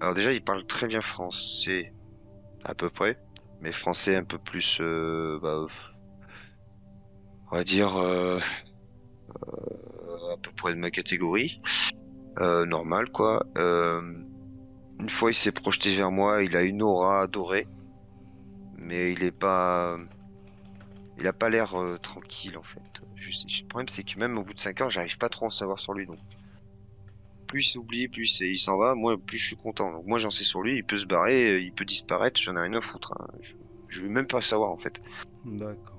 Alors déjà, il parle très bien français, à peu près, mais français un peu plus, on va dire, à peu près de ma catégorie, normal, quoi. Une fois, il s'est projeté vers moi, il a une aura dorée, mais il a pas l'air tranquille, en fait. Le problème, c'est que même au bout de 5 ans, j'arrive pas trop à en savoir sur lui, donc plus il s'oublie, plus il s'en va, moi plus je suis content. Donc moi j'en sais sur lui, il peut se barrer, il peut disparaître, j'en ai rien à foutre, hein. Je veux même pas savoir en fait. D'accord.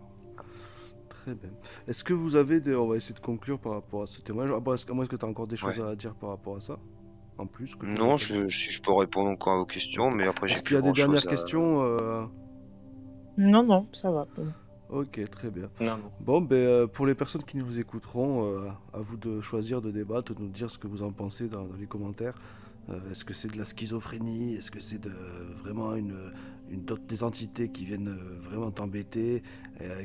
Très bien. Est-ce que vous avez des... On va essayer de conclure par rapport à ce témoignage. Ah, est-ce que tu as encore des choses à dire par rapport à ça? En plus que Non, si je peux répondre encore à vos questions, mais après j'ai Est-ce qu'il plus y a des grand dernières chose à... questions Non, ça va. Ok, très bien. Non. Bon, pour les personnes qui nous écouteront, à vous de choisir, de débattre, de nous dire ce que vous en pensez dans les commentaires. Est-ce que c'est de la schizophrénie? Est-ce que c'est vraiment des entités qui viennent vraiment t'embêter?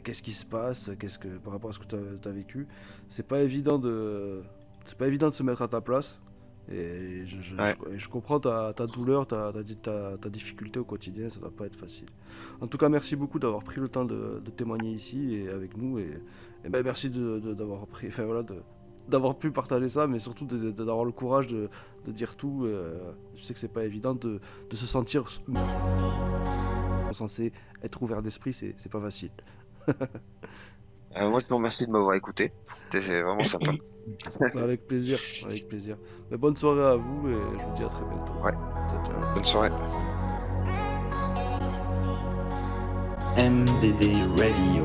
Qu'est-ce qui se passe? Par rapport à ce que tu as vécu? C'est pas évident c'est pas évident de se mettre à ta place. Et je comprends ta douleur, ta difficulté au quotidien, ça doit pas être facile. En tout cas, merci beaucoup d'avoir pris le temps de témoigner ici et avec nous. Et merci d'avoir pris, enfin, voilà, d'avoir pu partager ça, mais surtout d'avoir le courage de dire tout. Je sais que c'est pas évident de se sentir censé être ouvert d'esprit, c'est pas facile. Moi je te remercie de m'avoir écouté, c'était vraiment sympa. Avec plaisir, avec plaisir. Mais bonne soirée à vous et je vous dis à très bientôt. Ouais. Ciao, ciao. Bonne soirée. MDD Radio.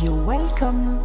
You're welcome.